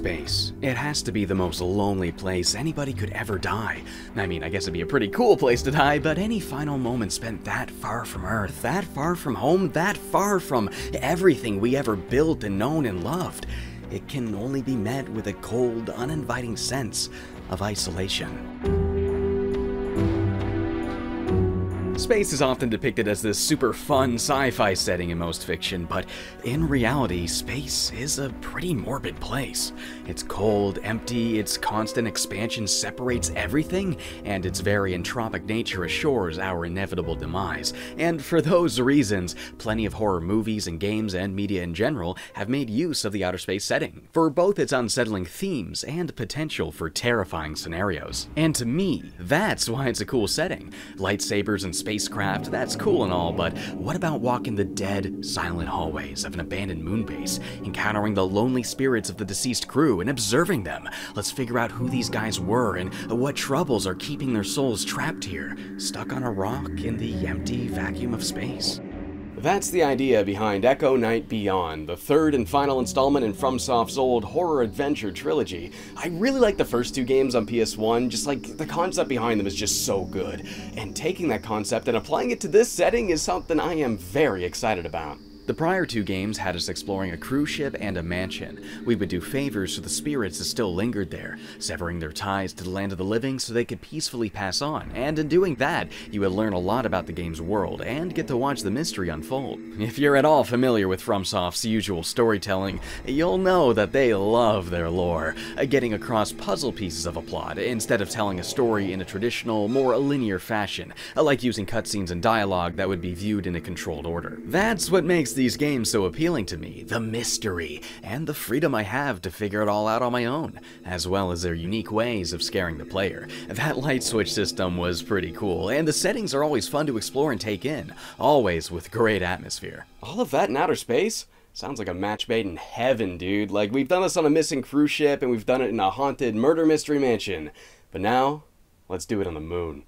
space. It has to be the most lonely place anybody could ever die. I mean, I guess it'd be a pretty cool place to die, but any final moment spent that far from Earth, that far from home, that far from everything we ever built and known and loved, it can only be met with a cold, uninviting sense of isolation. Space is often depicted as this super fun sci-fi setting in most fiction, but in reality, space is a pretty morbid place. It's cold, empty, its constant expansion separates everything, and its very entropic nature assures our inevitable demise. And for those reasons, plenty of horror movies and games and media in general have made use of the outer space setting, for both its unsettling themes and potential for terrifying scenarios. And to me, that's why it's a cool setting. Lightsabers and spacecraft, that's cool and all, but what about walking the dead, silent hallways of an abandoned moon base, encountering the lonely spirits of the deceased crew and observing them? Let's figure out who these guys were and what troubles are keeping their souls trapped here, stuck on a rock in the empty vacuum of space. That's the idea behind Echo Night Beyond, the third and final installment in FromSoft's old horror adventure trilogy. I really like the first two games on PS1, just like the concept behind them is just so good. And taking that concept and applying it to this setting is something I am very excited about. The prior two games had us exploring a cruise ship and a mansion. We would do favors to the spirits that still lingered there, severing their ties to the land of the living so they could peacefully pass on, and in doing that, you would learn a lot about the game's world and get to watch the mystery unfold. If you're at all familiar with FromSoft's usual storytelling, you'll know that they love their lore, getting across puzzle pieces of a plot instead of telling a story in a traditional, more linear fashion, like using cutscenes and dialogue that would be viewed in a controlled order. That's what makes these games so appealing to me, the mystery, and the freedom I have to figure it all out on my own, as well as their unique ways of scaring the player. That light switch system was pretty cool, and the settings are always fun to explore and take in, always with great atmosphere. All of that in outer space? Sounds like a match made in heaven, dude. Like, we've done this on a missing cruise ship, and we've done it in a haunted murder mystery mansion. But now, let's do it on the moon.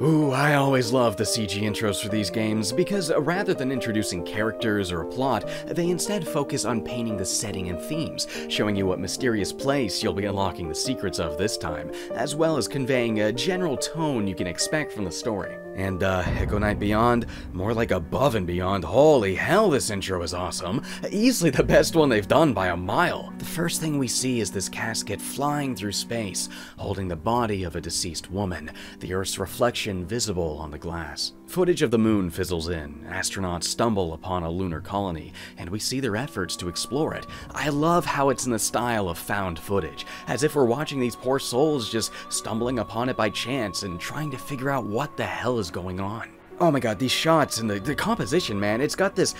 Ooh, I always love the CG intros for these games, because rather than introducing characters or a plot, they instead focus on painting the setting and themes, showing you what mysterious place you'll be unlocking the secrets of this time, as well as conveying a general tone you can expect from the story. And Echo Night Beyond, more like above and beyond. Holy hell, this intro is awesome. Easily the best one they've done by a mile. The first thing we see is this casket flying through space, holding the body of a deceased woman, the Earth's reflection visible on the glass. Footage of the moon fizzles in, astronauts stumble upon a lunar colony, and we see their efforts to explore it. I love how it's in the style of found footage, as if we're watching these poor souls just stumbling upon it by chance and trying to figure out what the hell is going on. Oh my god, these shots and the composition, man, it's got this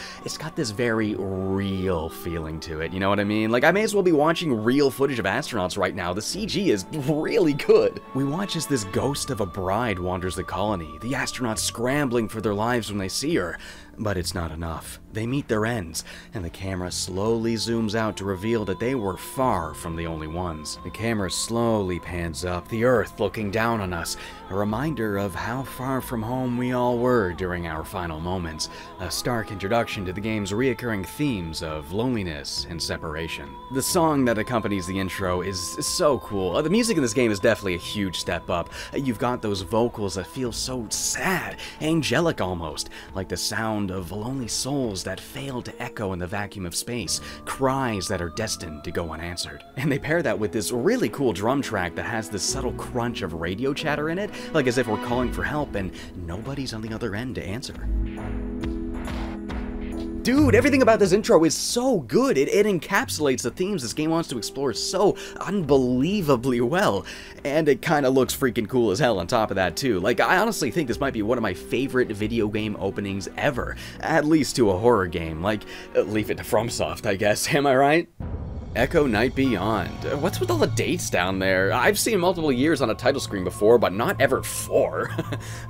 very real feeling to it, you know what I mean? Like, I may as well be watching real footage of astronauts right now. The CG is really good. We watch as this ghost of a bride wanders the colony, the astronauts scrambling for their lives when they see her. But it's not enough. They meet their ends, and the camera slowly zooms out to reveal that they were far from the only ones. The camera slowly pans up, the Earth looking down on us, a reminder of how far from home we all were during our final moments, a stark introduction to the game's reoccurring themes of loneliness and separation. The song that accompanies the intro is so cool. The music in this game is definitely a huge step up. You've got those vocals that feel so sad, angelic almost, like the sound of lonely souls that fail to echo in the vacuum of space, cries that are destined to go unanswered. And they pair that with this really cool drum track that has this subtle crunch of radio chatter in it, like as if we're calling for help and nobody's on the other end to answer. Dude, everything about this intro is so good. It encapsulates the themes this game wants to explore so unbelievably well. And it kind of looks freaking cool as hell on top of that, too. Like, I honestly think this might be one of my favorite video game openings ever. At least to a horror game. Like, leave it to FromSoft, I guess. Am I right? Echo Night Beyond. What's with all the dates down there? I've seen multiple years on a title screen before, but not ever 4.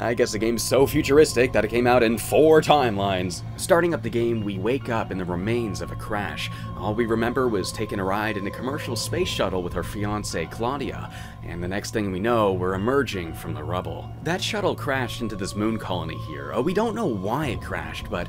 I guess the game's so futuristic that it came out in 4 timelines. Starting up the game, we wake up in the remains of a crash. All we remember was taking a ride in a commercial space shuttle with our fiancée, Claudia, and the next thing we know, we're emerging from the rubble. That shuttle crashed into this moon colony here. We don't know why it crashed, but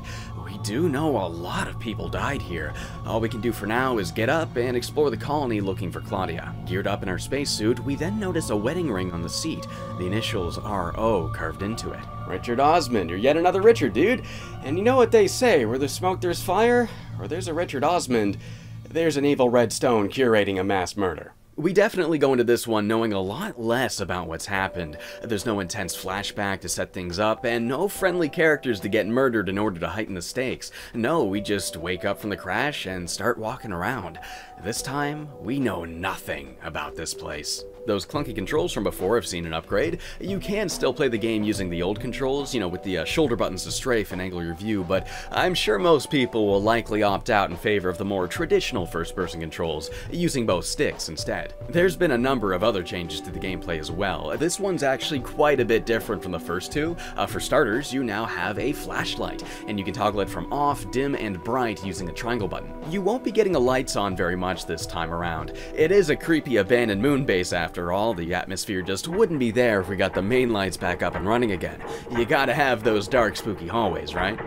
we do know a lot of people died here. All we can do for now is get up and explore the colony looking for Claudia. Geared up in our spacesuit, we then notice a wedding ring on the seat, the initials RO carved into it. Richard Osmond, you're yet another Richard, dude. And you know what they say, where there's smoke there's fire? Or there's a Richard Osmond, there's an evil red stone curating a mass murder. We definitely go into this one knowing a lot less about what's happened. There's no intense flashback to set things up, and no friendly characters to get murdered in order to heighten the stakes. No, we just wake up from the crash and start walking around. This time, we know nothing about this place. Those clunky controls from before have seen an upgrade. You can still play the game using the old controls, you know, with the shoulder buttons to strafe and angle your view, but I'm sure most people will likely opt out in favor of the more traditional first-person controls, using both sticks instead. There's been a number of other changes to the gameplay as well. This one's actually quite a bit different from the first two. For starters, you now have a flashlight, and you can toggle it from off, dim, and bright using the triangle button. You won't be getting the lights on very much this time around. It is a creepy abandoned moon base after all. The atmosphere just wouldn't be there if we got the main lights back up and running again. You gotta have those dark, spooky hallways, right?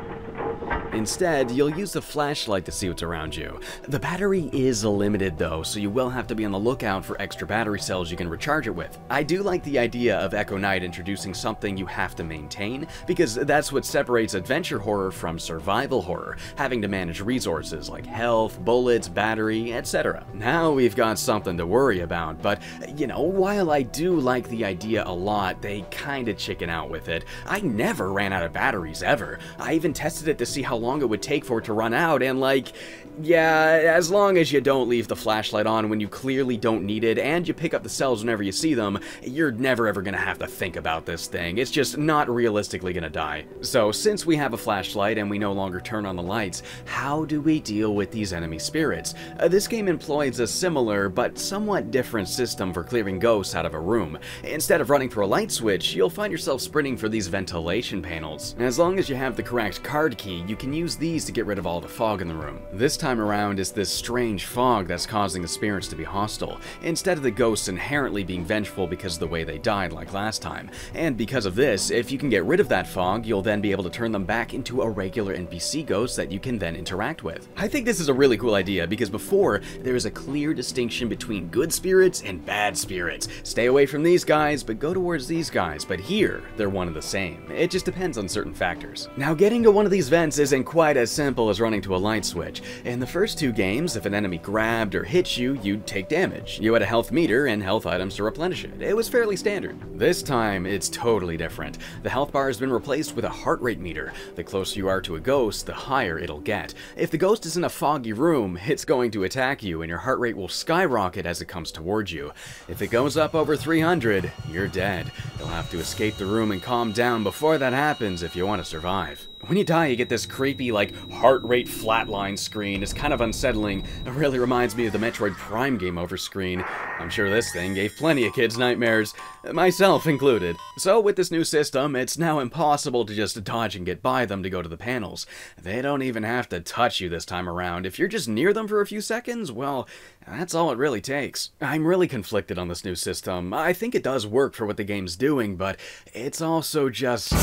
Instead, you'll use the flashlight to see what's around you. The battery is limited though, so you will have to be on the lookout for extra battery cells you can recharge it with. I do like the idea of Echo Night introducing something you have to maintain, because that's what separates adventure horror from survival horror, having to manage resources like health, bullets, battery, etc. Now we've got something to worry about, but you know, while I do like the idea a lot, they kinda chicken out with it. I never ran out of batteries ever. I even tested it to see how long it would take for it to run out, and like, yeah, as long as you don't leave the flashlight on when you clearly don't need it, and you pick up the cells whenever you see them, you're never ever gonna have to think about this thing. It's just not realistically gonna die. So since we have a flashlight and we no longer turn on the lights, how do we deal with these enemy spirits? This game employs a similar but somewhat different system for clearing ghosts out of a room. Instead of running for a light switch, you'll find yourself sprinting for these ventilation panels. As long as you have the correct card key, you can use these to get rid of all the fog in the room. This time around is this strange fog that's causing the spirits to be hostile, instead of the ghosts inherently being vengeful because of the way they died like last time. And because of this, if you can get rid of that fog, you'll then be able to turn them back into a regular NPC ghost that you can then interact with. I think this is a really cool idea because before, there is a clear distinction between good spirits and bad spirits. Stay away from these guys, but go towards these guys. But here, they're one and the same. It just depends on certain factors. Now, getting to one of these vents isn't quite as simple as running to a light switch. In the first two games, if an enemy grabbed or hit you, you'd take damage. You had a health meter and health items to replenish it. It was fairly standard. This time, it's totally different. The health bar has been replaced with a heart rate meter. The closer you are to a ghost, the higher it'll get. If the ghost is in a foggy room, it's going to attack you and your heart rate will skyrocket as it comes towards you. If it goes up over 300, you're dead. You'll have to escape the room and calm down before that happens if you want to survive. When you die, you get this creepy, like, heart rate flatline screen. It's kind of unsettling. It really reminds me of the Metroid Prime Game Over screen. I'm sure this thing gave plenty of kids nightmares, myself included. So with this new system, it's now impossible to just dodge and get by them to go to the panels. They don't even have to touch you this time around. If you're just near them for a few seconds, well, that's all it really takes. I'm really conflicted on this new system. I think it does work for what the game's doing, but it's also just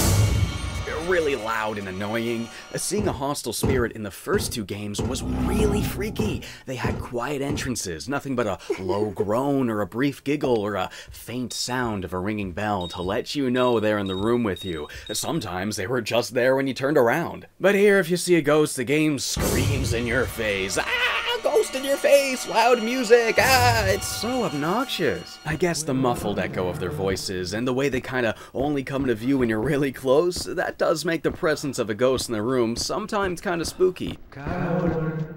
really loud and annoying. Seeing a hostile spirit in the first two games was really freaky. They had quiet entrances, nothing but a low groan or a brief giggle or a faint sound of a ringing bell to let you know they're in the room with you. Sometimes they were just there when you turned around. But here, if you see a ghost, the game screams in your face. Ah! Ghost in your face, loud music, it's so obnoxious. I guess the muffled echo of their voices and the way they kinda only come to view when you're really close, that does make the presence of a ghost in the room sometimes kinda spooky. Coward.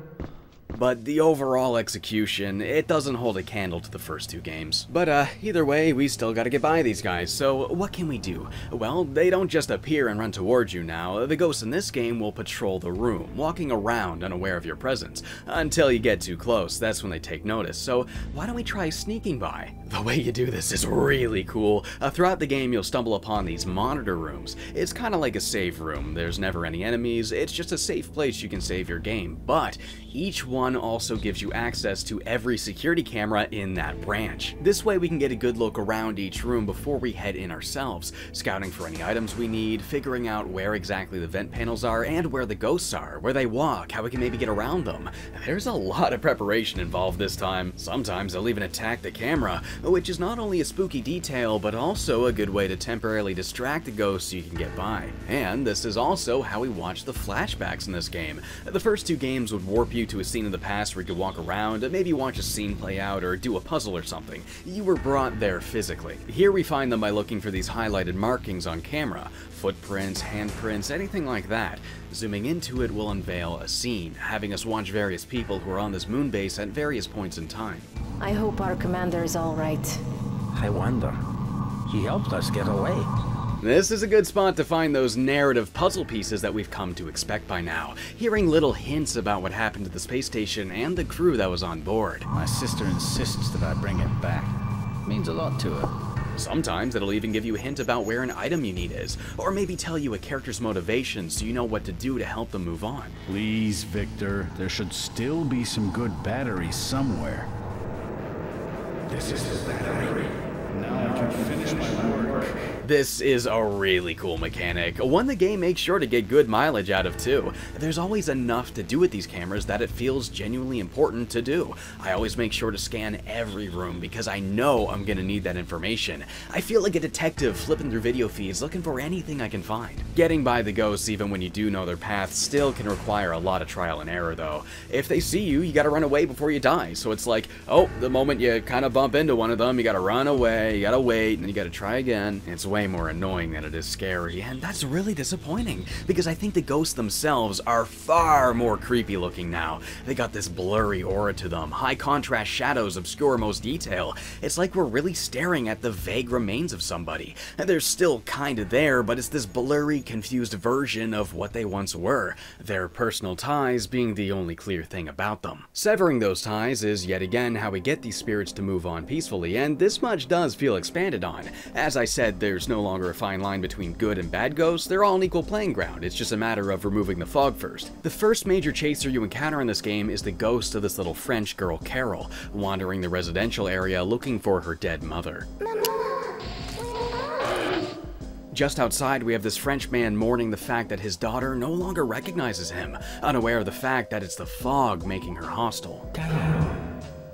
But the overall execution, it doesn't hold a candle to the first two games. But either way, we still gotta get by these guys, so what can we do? Well, they don't just appear and run towards you now. The ghosts in this game will patrol the room, walking around unaware of your presence. Until you get too close, that's when they take notice, so why don't we try sneaking by? The way you do this is really cool. Throughout the game, you'll stumble upon these monitor rooms. It's kinda like a save room. There's never any enemies, it's just a safe place you can save your game, but each one 1 also gives you access to every security camera in that branch. This way we can get a good look around each room before we head in ourselves, scouting for any items we need, figuring out where exactly the vent panels are and where the ghosts are, where they walk, how we can maybe get around them. There's a lot of preparation involved this time. Sometimes they'll even attack the camera, which is not only a spooky detail, but also a good way to temporarily distract the ghosts so you can get by. And this is also how we watch the flashbacks in this game. The first 2 games would warp you to a scene in the past where you could walk around, maybe watch a scene play out or do a puzzle or something. You were brought there physically. Here we find them by looking for these highlighted markings on camera. Footprints, handprints, anything like that. Zooming into it will unveil a scene, having us watch various people who are on this moon base at various points in time. I hope our commander is all right. I wonder. He helped us get away. This is a good spot to find those narrative puzzle pieces that we've come to expect by now, hearing little hints about what happened to the space station and the crew that was on board. My sister insists that I bring it back. It means a lot to her. Sometimes it'll even give you a hint about where an item you need is, or maybe tell you a character's motivation so you know what to do to help them move on. Please, Victor, there should still be some good batteries somewhere. This is the battery. Now I can finish my work. This is a really cool mechanic, one the game makes sure to get good mileage out of too. There's always enough to do with these cameras that it feels genuinely important to do. I always make sure to scan every room because I know I'm gonna need that information. I feel like a detective flipping through video feeds looking for anything I can find. Getting by the ghosts even when you do know their path still can require a lot of trial and error though. If they see you, you gotta run away before you die, so it's like, oh, the moment you kind of bump into one of them, you gotta run away, you gotta wait, and then you gotta try again. It's way more annoying than it is scary, and that's really disappointing, because I think the ghosts themselves are far more creepy looking now. They got this blurry aura to them, high contrast shadows obscure most detail. It's like we're really staring at the vague remains of somebody. And they're still kinda there, but it's this blurry, confused version of what they once were, their personal ties being the only clear thing about them. Severing those ties is yet again how we get these spirits to move on peacefully, and this much does feel expanded on. As I said, there's no longer a fine line between good and bad ghosts, they're all on equal playing ground, it's just a matter of removing the fog first. The first major chaser you encounter in this game is the ghost of this little French girl, Carol, wandering the residential area looking for her dead mother. Just outside, we have this French man mourning the fact that his daughter no longer recognizes him, unaware of the fact that it's the fog making her hostile.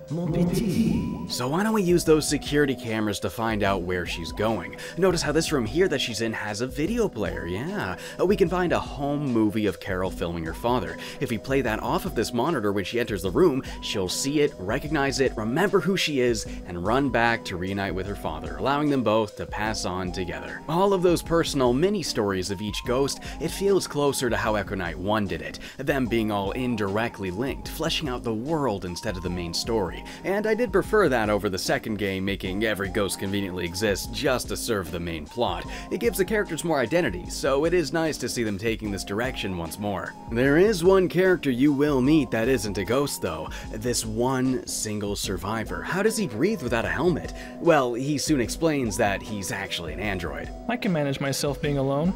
Mon petit. So why don't we use those security cameras to find out where she's going? Notice how this room here that she's in has a video player, yeah. We can find a home movie of Carol filming her father. If we play that off of this monitor when she enters the room, she'll see it, recognize it, remember who she is, and run back to reunite with her father, allowing them both to pass on together. All of those personal mini-stories of each ghost, it feels closer to how Echo Knight 1 did it, them being all indirectly linked, fleshing out the world instead of the main story. And I did prefer that over the second game making every ghost conveniently exist just to serve the main plot. It gives the characters more identity, so it is nice to see them taking this direction once more. There is one character you will meet that isn't a ghost though, this one single survivor. How does he breathe without a helmet? Well, he soon explains that he's actually an android. I can manage myself being alone.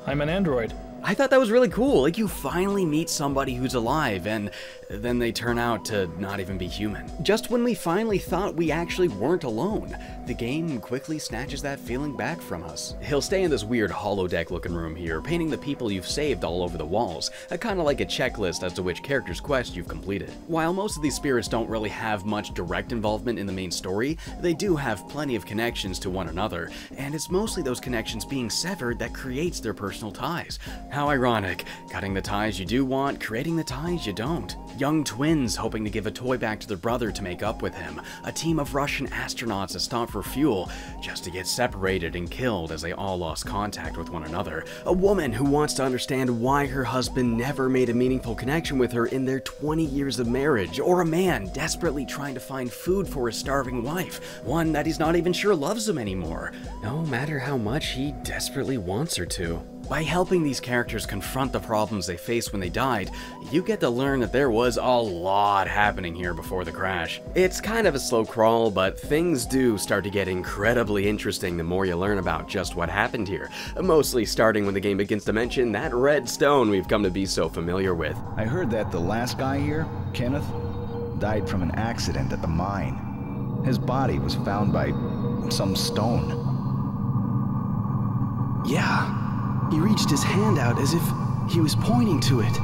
I'm an android. I thought that was really cool, like you finally meet somebody who's alive and then they turn out to not even be human. Just when we finally thought we actually weren't alone, the game quickly snatches that feeling back from us. He'll stay in this weird holodeck looking room here, painting the people you've saved all over the walls, kinda like a checklist as to which character's quest you've completed. While most of these spirits don't really have much direct involvement in the main story, they do have plenty of connections to one another, and it's mostly those connections being severed that creates their personal ties. How ironic, cutting the ties you do want, creating the ties you don't. Young twins hoping to give a toy back to their brother to make up with him. A team of Russian astronauts that stopped for fuel, just to get separated and killed as they all lost contact with one another. A woman who wants to understand why her husband never made a meaningful connection with her in their 20 years of marriage. Or a man desperately trying to find food for his starving wife, one that he's not even sure loves him anymore, no matter how much he desperately wants her to. By helping these characters confront the problems they faced when they died, you get to learn that there was a lot happening here before the crash. It's kind of a slow crawl, but things do start to get incredibly interesting the more you learn about just what happened here, mostly starting when the game begins to mention that red stone we've come to be so familiar with. I heard that the last guy here, Kenneth, died from an accident at the mine. His body was found by some stone. Yeah. He reached his hand out as if he was pointing to it.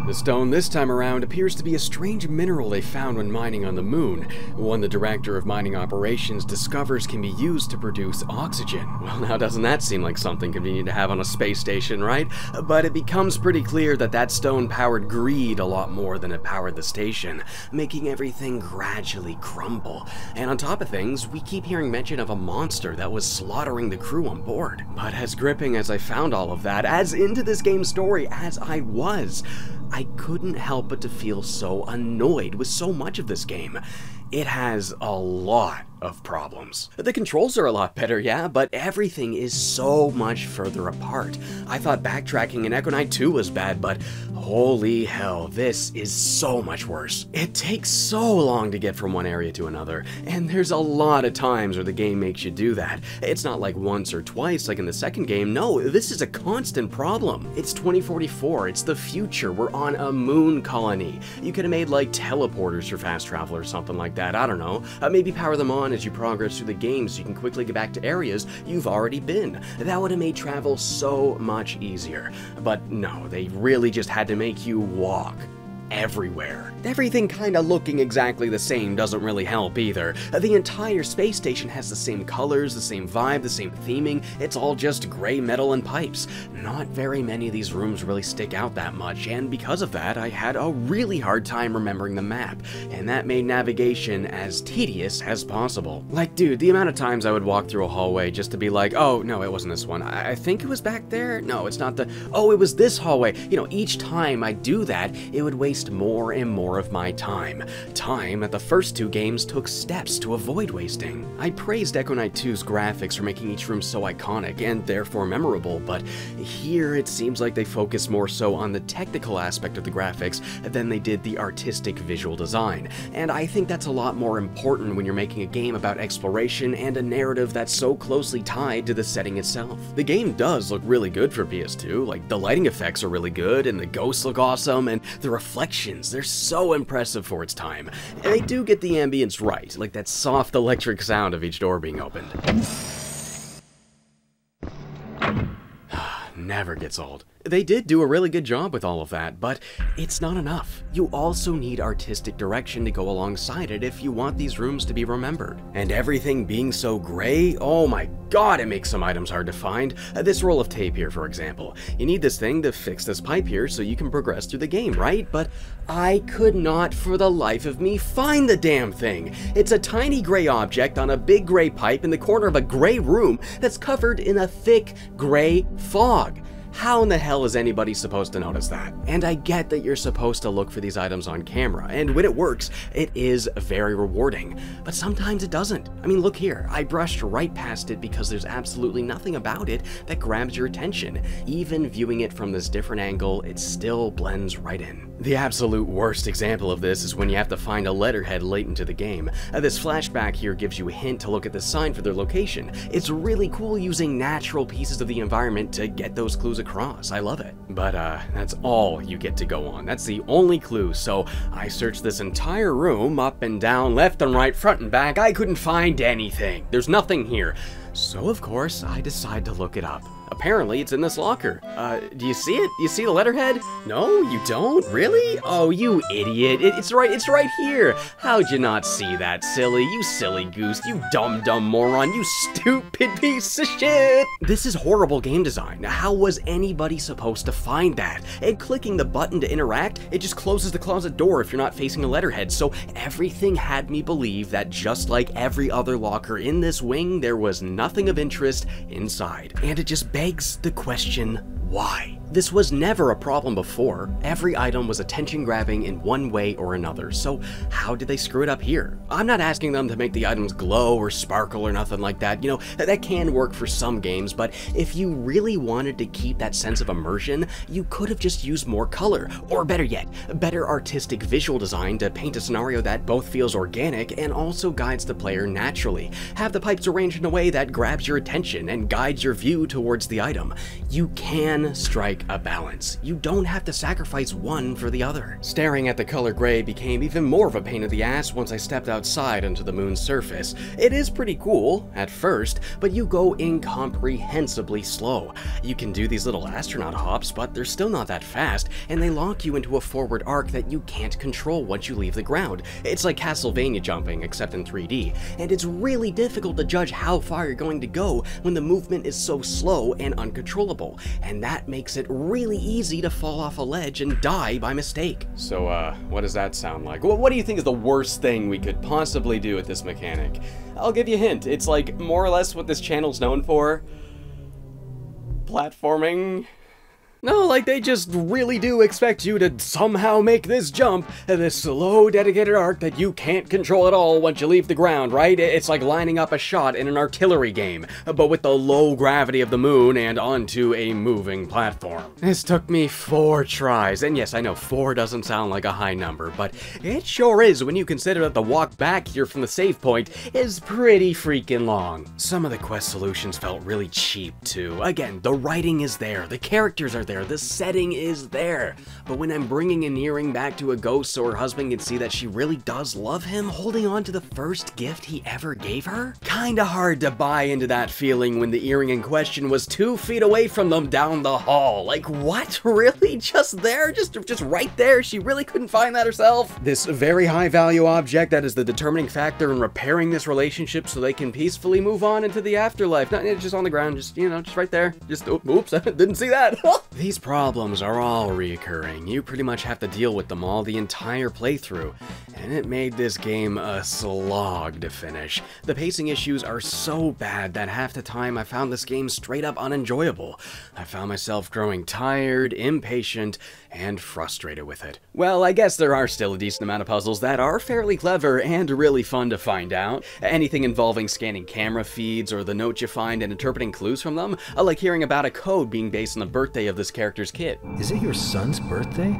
The stone this time around appears to be a strange mineral they found when mining on the moon, one the director of mining operations discovers can be used to produce oxygen. Well, now doesn't that seem like something convenient to have on a space station, right? But it becomes pretty clear that that stone powered greed a lot more than it powered the station, making everything gradually crumble. And on top of things, we keep hearing mention of a monster that was slaughtering the crew on board. But as gripping as I found all of that, as into this game's story as I was, I couldn't help but to feel so annoyed with so much of this game. It has a lot of problems. The controls are a lot better, yeah, but everything is so much further apart. I thought backtracking in Echo Knight 2 was bad, but holy hell, this is so much worse. It takes so long to get from one area to another, and there's a lot of times where the game makes you do that. It's not like once or twice like in the second game. No, this is a constant problem. It's 2044, it's the future, we're on a moon colony. You could have made like teleporters for fast travel or something like that, I don't know. Maybe power them on as you progress through the game so you can quickly get back to areas you've already been. That would have made travel so much easier. But no, they really just had to make you walk everywhere. Everything kinda looking exactly the same doesn't really help either. The entire space station has the same colors, the same vibe, the same theming. It's all just gray metal and pipes. Not very many of these rooms really stick out that much, and because of that, I had a really hard time remembering the map, and that made navigation as tedious as possible. Like, dude, the amount of times I would walk through a hallway just to be like, oh, no, it wasn't this one. I think it was back there? No, it's not oh, it was this hallway. You know, each time I do that, it would waste more and more of my time. Time that the first two games took steps to avoid wasting. I praised Echo Knight 2's graphics for making each room so iconic and therefore memorable, but here it seems like they focus more so on the technical aspect of the graphics than they did the artistic visual design. And I think that's a lot more important when you're making a game about exploration and a narrative that's so closely tied to the setting itself. The game does look really good for PS2, like the lighting effects are really good and the ghosts look awesome and the reflections, they're so impressive for its time. And they do get the ambience right, like that soft electric sound of each door being opened. Never gets old. They did do a really good job with all of that, but it's not enough. You also need artistic direction to go alongside it if you want these rooms to be remembered. And everything being so gray, oh my god, it makes some items hard to find. This roll of tape here, for example. You need this thing to fix this pipe here so you can progress through the game, right? But I could not for the life of me find the damn thing. It's a tiny gray object on a big gray pipe in the corner of a gray room that's covered in a thick gray fog. How in the hell is anybody supposed to notice that? And I get that you're supposed to look for these items on camera, and when it works, it is very rewarding. But sometimes it doesn't. I mean, look here. I brushed right past it because there's absolutely nothing about it that grabs your attention. Even viewing it from this different angle, it still blends right in. The absolute worst example of this is when you have to find a letterhead late into the game. This flashback here gives you a hint to look at the sign for their location. It's really cool using natural pieces of the environment to get those clues across. I love it. But that's all you get to go on. That's the only clue, so I searched this entire room, up and down, left and right, front and back. I couldn't find anything. There's nothing here. So of course, I decide to look it up. Apparently, it's in this locker. Do you see it? You see the letterhead? No, you don't? Really? Oh, you idiot. It's right here. How'd you not see that, silly? You silly goose. You dumb moron. You stupid piece of shit. This is horrible game design. How was anybody supposed to find that? And clicking the button to interact, it just closes the closet door if you're not facing a letterhead. So everything had me believe that just like every other locker in this wing, there was nothing of interest inside. And it just begs the question, why? This was never a problem before. Every item was attention-grabbing in one way or another, so how did they screw it up here? I'm not asking them to make the items glow or sparkle or nothing like that. You know, that can work for some games, but if you really wanted to keep that sense of immersion, you could have just used more color, or better yet, better artistic visual design to paint a scenario that both feels organic and also guides the player naturally. Have the pipes arranged in a way that grabs your attention and guides your view towards the item. You can strike a balance. You don't have to sacrifice one for the other. Staring at the color gray became even more of a pain in the ass once I stepped outside onto the moon's surface. It is pretty cool at first, but you go incomprehensibly slow. You can do these little astronaut hops, but they're still not that fast, and they lock you into a forward arc that you can't control once you leave the ground. It's like Castlevania jumping, except in 3D, and it's really difficult to judge how far you're going to go when the movement is so slow and uncontrollable, and that makes it really easy to fall off a ledge and die by mistake. So, what does that sound like? What do you think is the worst thing we could possibly do with this mechanic? I'll give you a hint. It's like more or less what this channel's known for. Platforming. No, like they just really do expect you to somehow make this jump, this slow, dedicated arc that you can't control at all once you leave the ground, right? It's like lining up a shot in an artillery game, but with the low gravity of the moon and onto a moving platform. This took me 4 tries, and yes, I know 4 doesn't sound like a high number, but it sure is when you consider that the walk back here from the save point is pretty freaking long. Some of the quest solutions felt really cheap too. Again, the writing is there, the characters are there, the setting is there, but when I'm bringing an earring back to a ghost so her husband can see that she really does love him, holding on to the first gift he ever gave her? Kinda hard to buy into that feeling when the earring in question was 2 feet away from them down the hall. Like, what? Really? Just there? Just right there? She really couldn't find that herself? This very high value object that is the determining factor in repairing this relationship so they can peacefully move on into the afterlife. Not just on the ground, just, you know, just right there. Just, oops, I didn't see that. These problems are all reoccurring. You pretty much have to deal with them all the entire playthrough, and it made this game a slog to finish. The pacing issues are so bad that half the time I found this game straight up unenjoyable. I found myself growing tired, impatient, and frustrated with it. Well, I guess there are still a decent amount of puzzles that are fairly clever and really fun to find out. Anything involving scanning camera feeds or the notes you find and interpreting clues from them, like hearing about a code being based on the birthday of this character's kid. Is it your son's birthday?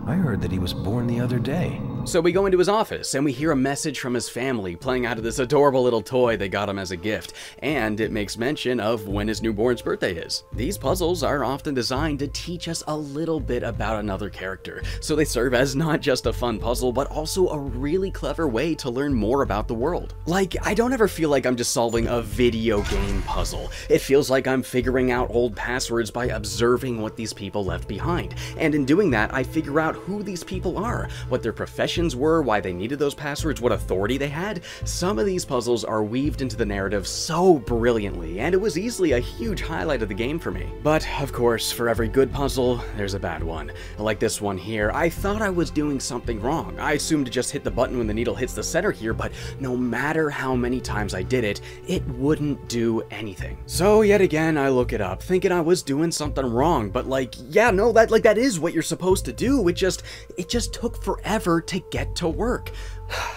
I heard that he was born the other day. So we go into his office, and we hear a message from his family playing out of this adorable little toy they got him as a gift, and it makes mention of when his newborn's birthday is. These puzzles are often designed to teach us a little bit about another character, so they serve as not just a fun puzzle, but also a really clever way to learn more about the world. Like, I don't ever feel like I'm just solving a video game puzzle. It feels like I'm figuring out old passwords by observing what these people left behind, and in doing that, I figure out who these people are, what their professions were, why they needed those passwords, what authority they had. Some of these puzzles are weaved into the narrative so brilliantly, and it was easily a huge highlight of the game for me. But, of course, for every good puzzle, there's a bad one. Like this one here, I thought I was doing something wrong. I assumed to just hit the button when the needle hits the center here, but no matter how many times I did it, it wouldn't do anything. So yet again, I look it up, thinking I was doing something wrong, but like, yeah, no, that is what you're supposed to do. It just took forever to get to work.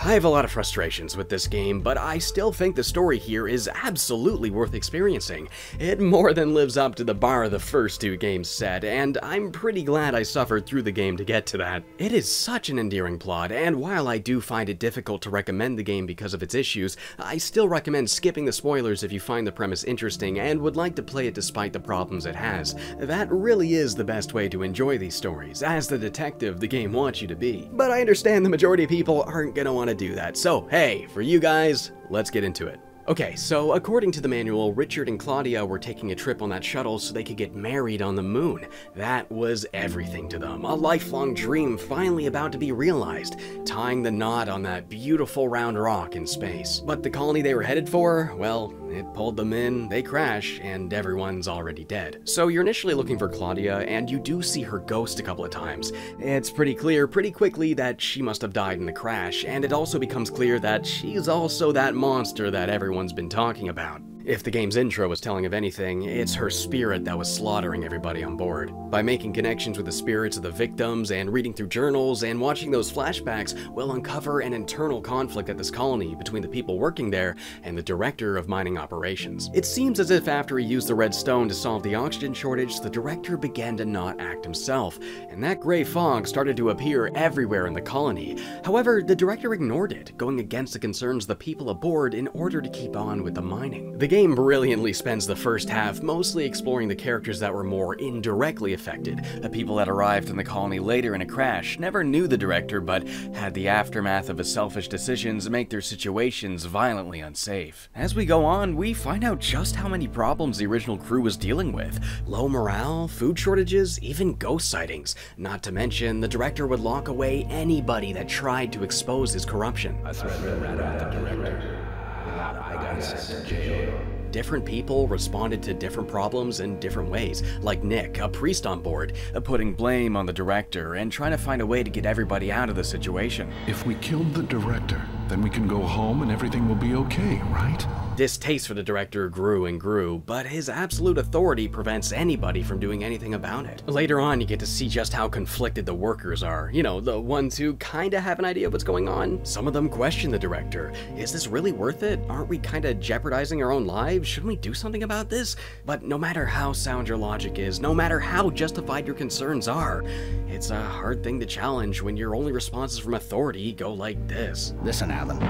I have a lot of frustrations with this game, but I still think the story here is absolutely worth experiencing. It more than lives up to the bar the first 2 games set, and I'm pretty glad I suffered through the game to get to that. It is such an endearing plot, and while I do find it difficult to recommend the game because of its issues, I still recommend skipping the spoilers if you find the premise interesting and would like to play it despite the problems it has. That really is the best way to enjoy these stories, as the detective the game wants you to be. But I understand the majority of people aren't gonna want to do that, so hey, for you guys, let's get into it. Okay, so according to the manual, Richard and Claudia were taking a trip on that shuttle so they could get married on the moon. That was everything to them, a lifelong dream finally about to be realized, tying the knot on that beautiful round rock in space. But the colony they were headed for, well, it pulled them in, they crash, and everyone's already dead. So you're initially looking for Claudia, and you do see her ghost a couple of times. It's pretty clear pretty quickly that she must have died in the crash, and it also becomes clear that she's also that monster that everyone's been talking about. If the game's intro was telling of anything, it's her spirit that was slaughtering everybody on board. By making connections with the spirits of the victims and reading through journals and watching those flashbacks, we'll uncover an internal conflict at this colony between the people working there and the director of mining operations. It seems as if after he used the red stone to solve the oxygen shortage, the director began to not act himself, and that gray fog started to appear everywhere in the colony. However, the director ignored it, going against the concerns of the people aboard in order to keep on with the mining. The game brilliantly spends the first half mostly exploring the characters that were more indirectly affected. The people that arrived in the colony later in a crash never knew the director but had the aftermath of his selfish decisions make their situations violently unsafe. As we go on, we find out just how many problems the original crew was dealing with. Low morale, food shortages, even ghost sightings. Not to mention, the director would lock away anybody that tried to expose his corruption. I threatened the director. I got sent to jail. Different people responded to different problems in different ways, like Nick, a priest on board, putting blame on the director and trying to find a way to get everybody out of the situation. If we killed the director, then we can go home and everything will be okay, right? Distaste for the director grew and grew, but his absolute authority prevents anybody from doing anything about it. Later on, you get to see just how conflicted the workers are. You know, the ones who kinda have an idea of what's going on. Some of them question the director. Is this really worth it? Aren't we kinda jeopardizing our own lives? Shouldn't we do something about this? But no matter how sound your logic is, no matter how justified your concerns are, it's a hard thing to challenge when your only responses from authority go like this. Listen, Alan,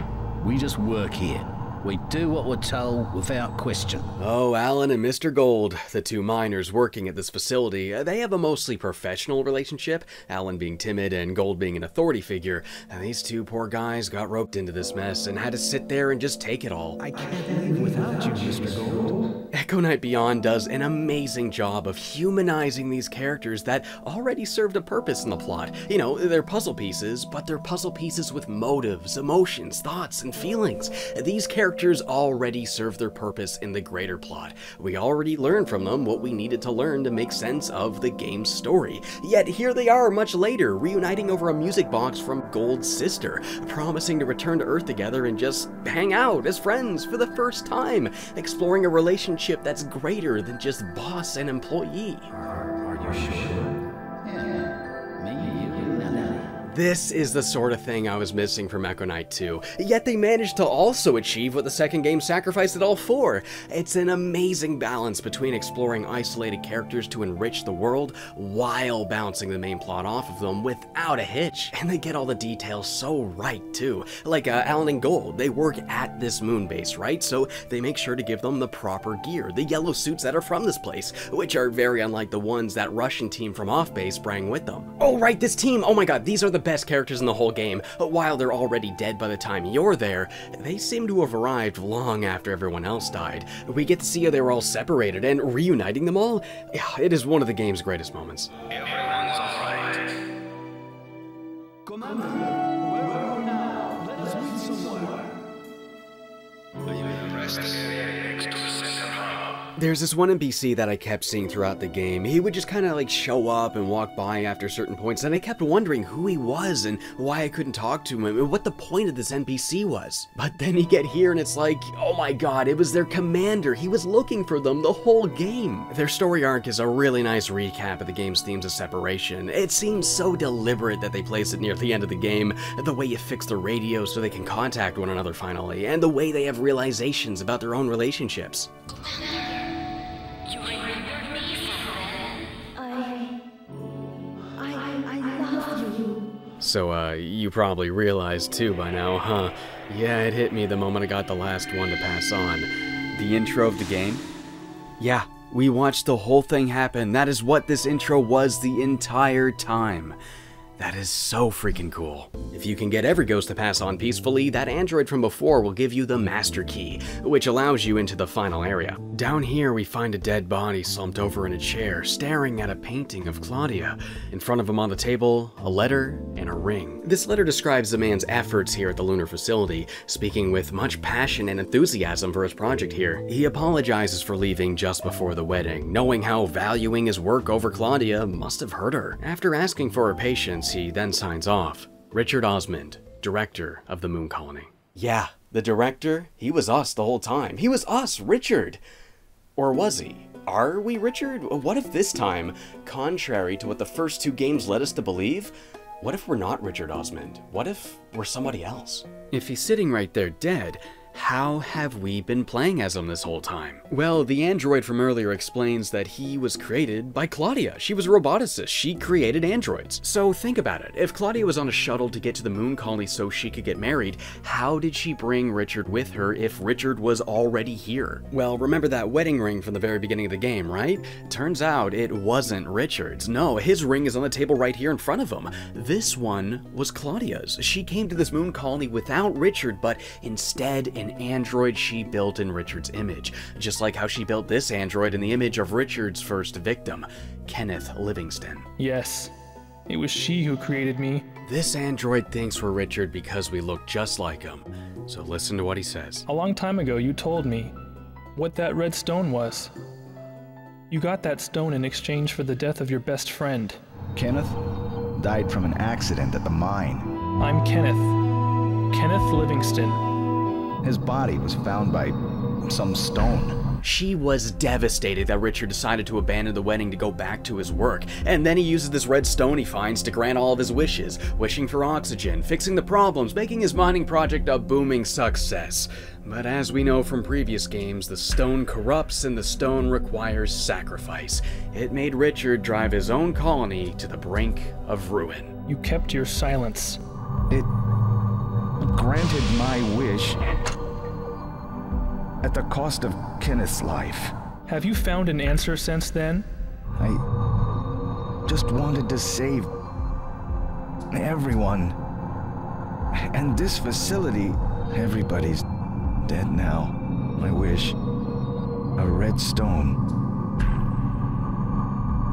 we just work here. We do what we're told without question. Oh, Alan and Mr. Gold, the two miners working at this facility, they have a mostly professional relationship, Alan being timid and Gold being an authority figure. And these two poor guys got roped into this mess and had to sit there and just take it all. I can't live without you, Mr. Gold. Echo Knight Beyond does an amazing job of humanizing these characters that already served a purpose in the plot. You know, they're puzzle pieces, but they're puzzle pieces with motives, emotions, thoughts, and feelings. These characters already serve their purpose in the greater plot. We already learned from them what we needed to learn to make sense of the game's story. Yet here they are much later, reuniting over a music box from Gold's sister, promising to return to Earth together and just hang out as friends for the first time, exploring a relationship that's greater than just boss and employee. Are you sure? This is the sort of thing I was missing from Echo Knight 2, yet they managed to also achieve what the second game sacrificed it all for. It's an amazing balance between exploring isolated characters to enrich the world while bouncing the main plot off of them without a hitch. And they get all the details so right too. Like Alan and Gold, they work at this moon base, right? So they make sure to give them the proper gear, the yellow suits that are from this place, which are very unlike the ones that Russian team from off base bring with them. Oh right, this team, oh my god, these are the best characters in the whole game. While they're already dead by the time you're there, they seem to have arrived long after everyone else died. We get to see how they were all separated, and reuniting them all, it is one of the game's greatest moments. Everyone's alright. Commander, where are you now? Let us meet somewhere. Rest area next to the center hub. There's this one NPC that I kept seeing throughout the game. He would just kind of like show up and walk by after certain points, and I kept wondering who he was and why I couldn't talk to him and what the point of this NPC was. But then you get here and it's like, oh my god, it was their commander. He was looking for them the whole game. Their story arc is a really nice recap of the game's themes of separation. It seems so deliberate that they place it near the end of the game, the way you fix the radio so they can contact one another finally, and the way they have realizations about their own relationships. So, you probably realized too by now, huh? Yeah, it hit me the moment I got the last one to pass on. The intro of the game? Yeah, we watched the whole thing happen. That is what this intro was the entire time. That is so freaking cool. If you can get every ghost to pass on peacefully, that android from before will give you the master key, which allows you into the final area. Down here, we find a dead body slumped over in a chair, staring at a painting of Claudia. In front of him on the table, a letter and a ring. This letter describes the man's efforts here at the lunar facility, speaking with much passion and enthusiasm for his project here. He apologizes for leaving just before the wedding, knowing how valuing his work over Claudia must have hurt her. After asking for her patience, he then signs off. Richard Osmond, director of the Moon Colony. Yeah, The director, he was us the whole time. He was us, Richard. Or was he? Are we Richard? What if this time, contrary to what the first 2 games led us to believe, what if we're not Richard Osmond? What if we're somebody else? If he's sitting right there dead, how have we been playing as him this whole time? Well, the android from earlier explains that he was created by Claudia. She was a roboticist. She created androids. So think about it. If Claudia was on a shuttle to get to the moon colony so she could get married, how did she bring Richard with her if Richard was already here? Well, remember that wedding ring from the very beginning of the game, right? Turns out it wasn't Richard's. No, his ring is on the table right here in front of him. This one was Claudia's. She came to this moon colony without Richard, but instead an android she built in Richard's image, just like how she built this android in the image of Richard's first victim, Kenneth Livingston. Yes, it was she who created me. This android thinks we're Richard because we look just like him, so listen to what he says. A long time ago, you told me what that red stone was. You got that stone in exchange for the death of your best friend. Kenneth died from an accident at the mine. I'm Kenneth Livingston. His body was found by some stone. She was devastated that Richard decided to abandon the wedding to go back to his work, and then he uses this red stone he finds to grant all of his wishes, wishing for oxygen, fixing the problems, making his mining project a booming success. But as we know from previous games, the stone corrupts and the stone requires sacrifice. It made Richard drive his own colony to the brink of ruin. You kept your silence. It granted my wish at the cost of Kenneth's life. Have you found an answer since then? I just wanted to save everyone. And this facility, everybody's dead now. My wish, a red stone.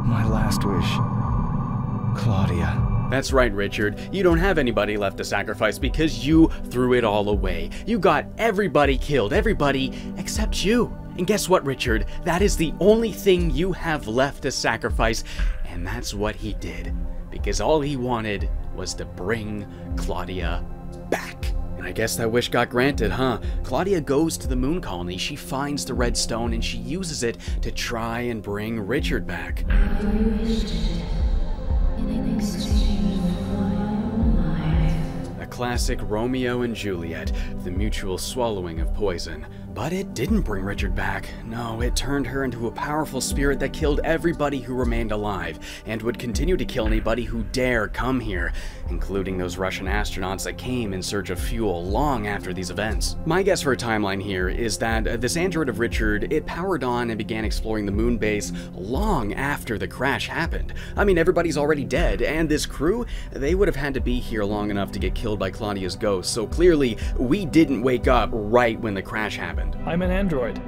My last wish, Claudia. That's right, Richard. You don't have anybody left to sacrifice because you threw it all away. You got everybody killed, everybody except you. And guess what, Richard? That is the only thing you have left to sacrifice, and that's what he did. Because all he wanted was to bring Claudia back. And I guess that wish got granted, huh? Claudia goes to the moon colony, she finds the red stone, and she uses it to try and bring Richard back. A classic Romeo and Juliet, the mutual swallowing of poison. But it didn't bring Richard back. No, it turned her into a powerful spirit that killed everybody who remained alive, and would continue to kill anybody who dare come here, including those Russian astronauts that came in search of fuel long after these events. My guess for a timeline here is that this android of Richard, it powered on and began exploring the moon base long after the crash happened. I mean, everybody's already dead, and this crew, they would have had to be here long enough to get killed by Claudia's ghost, so clearly we didn't wake up right when the crash happened. I'm an android.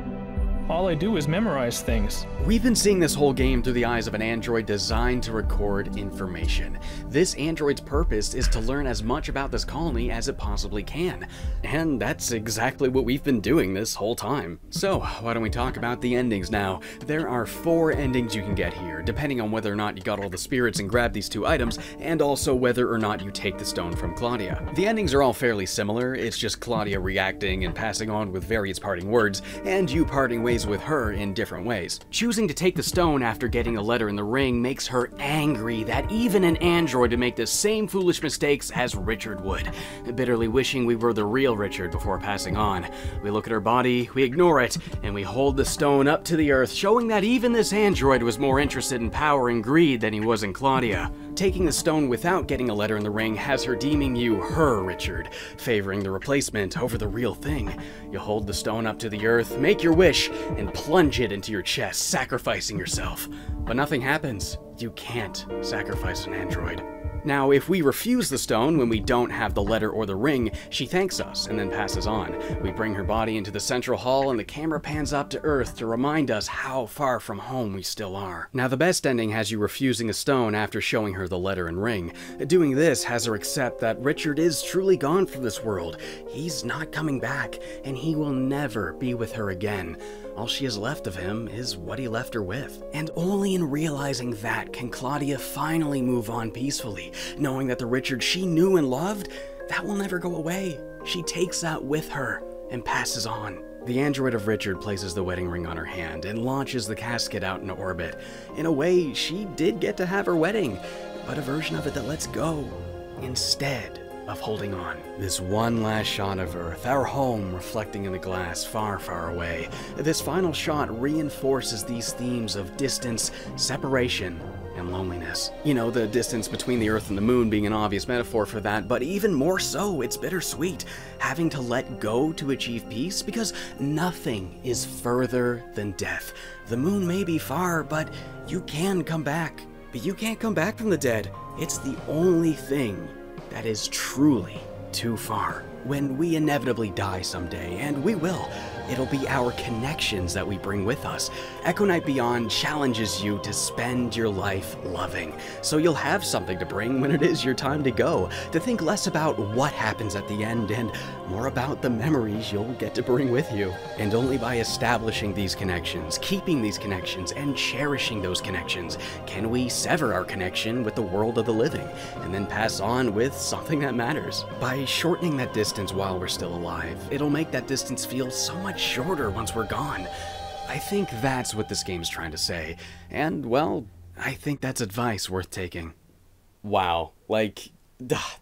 All I do is memorize things. We've been seeing this whole game through the eyes of an android designed to record information. This android's purpose is to learn as much about this colony as it possibly can. And that's exactly what we've been doing this whole time. So, why don't we talk about the endings now? There are 4 endings you can get here, depending on whether or not you got all the spirits and grabbed these 2 items, and also whether or not you take the stone from Claudia. The endings are all fairly similar, it's just Claudia reacting and passing on with various parting words, and you parting ways with her in different ways. Choosing to take the stone after getting a letter in the ring makes her angry that even an android would make the same foolish mistakes as Richard would, bitterly wishing we were the real Richard before passing on. We look at her body, we ignore it, and we hold the stone up to the earth, showing that even this android was more interested in power and greed than he was in Claudia. Taking the stone without getting a letter in the ring has her deeming you her Richard, favoring the replacement over the real thing. You hold the stone up to the earth, make your wish, and plunge it into your chest, sacrificing yourself. But nothing happens. You can't sacrifice an android. Now, if we refuse the stone when we don't have the letter or the ring, she thanks us and then passes on. We bring her body into the central hall and the camera pans up to Earth to remind us how far from home we still are. Now, the best ending has you refusing a stone after showing her the letter and ring. Doing this has her accept that Richard is truly gone from this world. He's not coming back, and he will never be with her again. All she has left of him is what he left her with. And only in realizing that can Claudia finally move on peacefully, knowing that the Richard she knew and loved, that will never go away. She takes that with her and passes on. The android of Richard places the wedding ring on her hand and launches the casket out into orbit. In a way, she did get to have her wedding, but a version of it that lets go instead of holding on. This one last shot of Earth, our home, reflecting in the glass far, far away. This final shot reinforces these themes of distance, separation, and loneliness. You know, the distance between the Earth and the Moon being an obvious metaphor for that, but even more so, it's bittersweet, having to let go to achieve peace, because nothing is further than death. The Moon may be far, but you can come back. But you can't come back from the dead. It's the only thing that is truly too far. When we inevitably die someday, and we will, it'll be our connections that we bring with us. Echo Night Beyond challenges you to spend your life loving, so you'll have something to bring when it is your time to go, to think less about what happens at the end and more about the memories you'll get to bring with you. And only by establishing these connections, keeping these connections, and cherishing those connections, can we sever our connection with the world of the living, and then pass on with something that matters. By shortening that distance while we're still alive, it'll make that distance feel so much shorter once we're gone. I think that's what this game's trying to say, and, well, I think that's advice worth taking. Wow, like,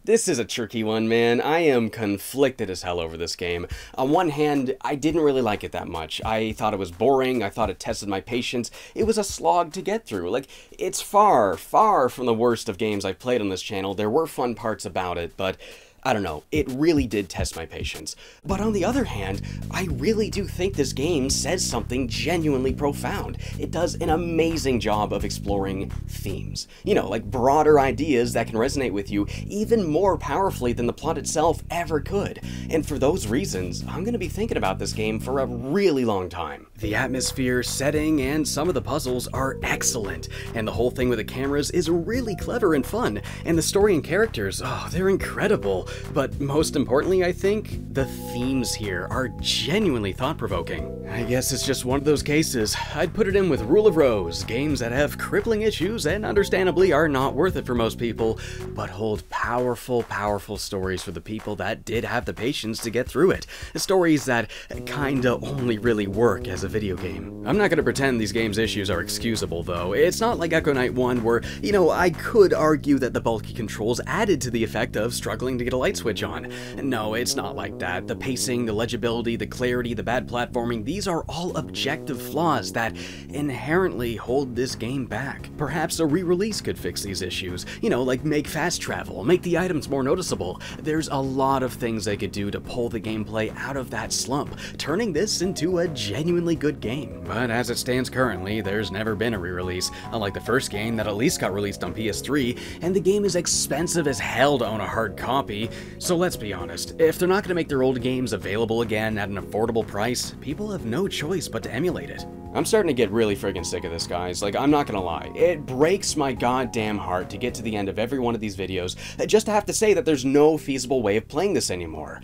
this is a tricky one, man. I am conflicted as hell over this game. On one hand, I didn't really like it that much. I thought it was boring, I thought it tested my patience. It was a slog to get through. Like, it's far, far from the worst of games I've played on this channel. There were fun parts about it, but I don't know, it really did test my patience. But on the other hand, I really do think this game says something genuinely profound. It does an amazing job of exploring themes. You know, like broader ideas that can resonate with you even more powerfully than the plot itself ever could. And for those reasons, I'm gonna be thinking about this game for a really long time. The atmosphere, setting, and some of the puzzles are excellent, and the whole thing with the cameras is really clever and fun, and the story and characters, oh, they're incredible. But most importantly, I think, the themes here are genuinely thought-provoking. I guess it's just one of those cases. I'd put it in with Rule of Rose, games that have crippling issues and understandably are not worth it for most people, but hold powerful, powerful stories for the people that did have the patience to get through it. Stories that kinda only really work as a video game. I'm not gonna pretend these games' issues are excusable, though. It's not like Echo Night 1 where, you know, I could argue that the bulky controls added to the effect of struggling to get a light switch on. No, it's not like that. The pacing, the legibility, the clarity, the bad platforming, these are all objective flaws that inherently hold this game back. Perhaps a re-release could fix these issues. You know, like make fast travel, make the items more noticeable. There's a lot of things they could do to pull the gameplay out of that slump, turning this into a genuinely good game. But as it stands currently, there's never been a re-release, unlike the first game that at least got released on PS3, and the game is expensive as hell to own a hard copy. So let's be honest, if they're not going to make their old games available again at an affordable price, people have no choice but to emulate it. I'm starting to get really friggin' sick of this, guys. Like, I'm not gonna lie. It breaks my goddamn heart to get to the end of every one of these videos just to have to say that there's no feasible way of playing this anymore.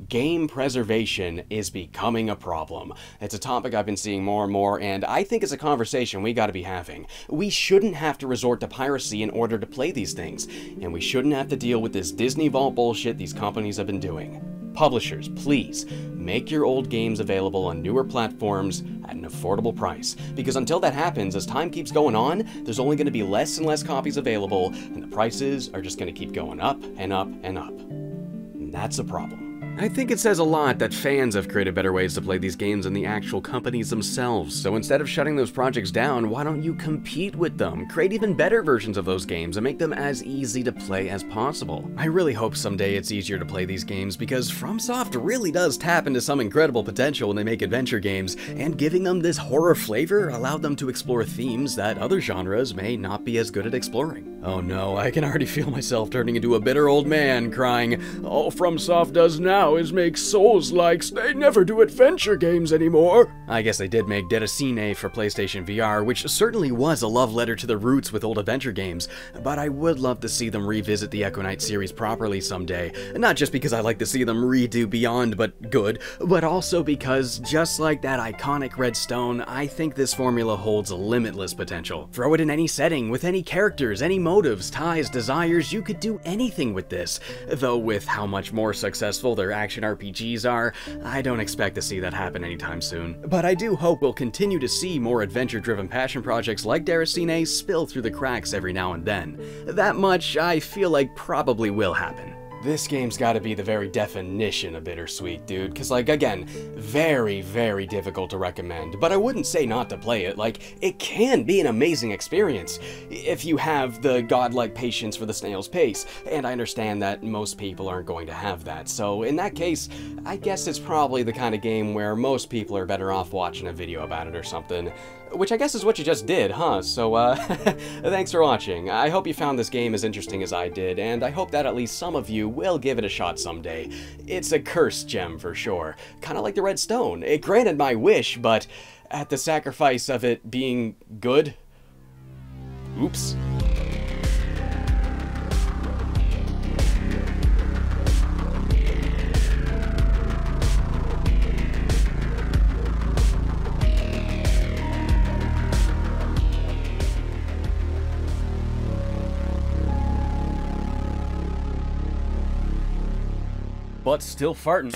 Game preservation is becoming a problem. It's a topic I've been seeing more and more, and I think it's a conversation we gotta be having. We shouldn't have to resort to piracy in order to play these things, and we shouldn't have to deal with this Disney Vault bullshit these companies have been doing. Publishers, please, make your old games available on newer platforms at an affordable price, because until that happens, as time keeps going on, there's only gonna be less and less copies available, and the prices are just gonna keep going up and up and up. And that's a problem. I think it says a lot that fans have created better ways to play these games than the actual companies themselves. So instead of shutting those projects down, why don't you compete with them? Create even better versions of those games and make them as easy to play as possible. I really hope someday it's easier to play these games, because FromSoft really does tap into some incredible potential when they make adventure games, and giving them this horror flavor allowed them to explore themes that other genres may not be as good at exploring. Oh no, I can already feel myself turning into a bitter old man crying, "All FromSoft does now now is make Souls-likes. They never do adventure games anymore. I guess they did make Déracine for PlayStation VR, which certainly was a love letter to the roots with old adventure games, but I would love to see them revisit the Echo Knight series properly someday. Not just because I like to see them redo Beyond but good, but also because, just like that iconic Red Stone, I think this formula holds limitless potential. Throw it in any setting, with any characters, any motives, ties, desires, you could do anything with this. Though with how much more successful their action RPGs are, I don't expect to see that happen anytime soon. But I do hope we'll continue to see more adventure-driven passion projects like Déracine spill through the cracks every now and then. That much, I feel like, probably will happen. This game's gotta be the very definition of bittersweet, dude, cause like, again, very, very difficult to recommend, but I wouldn't say not to play it. Like, it can be an amazing experience if you have the godlike patience for the snail's pace, and I understand that most people aren't going to have that, so in that case, I guess it's probably the kind of game where most people are better off watching a video about it or something. Which I guess is what you just did, huh? So, thanks for watching. I hope you found this game as interesting as I did, and I hope that at least some of you will give it a shot someday. It's a cursed gem for sure. Kinda like the Red Stone. It granted my wish, but at the sacrifice of it being good? Oops. But still farting.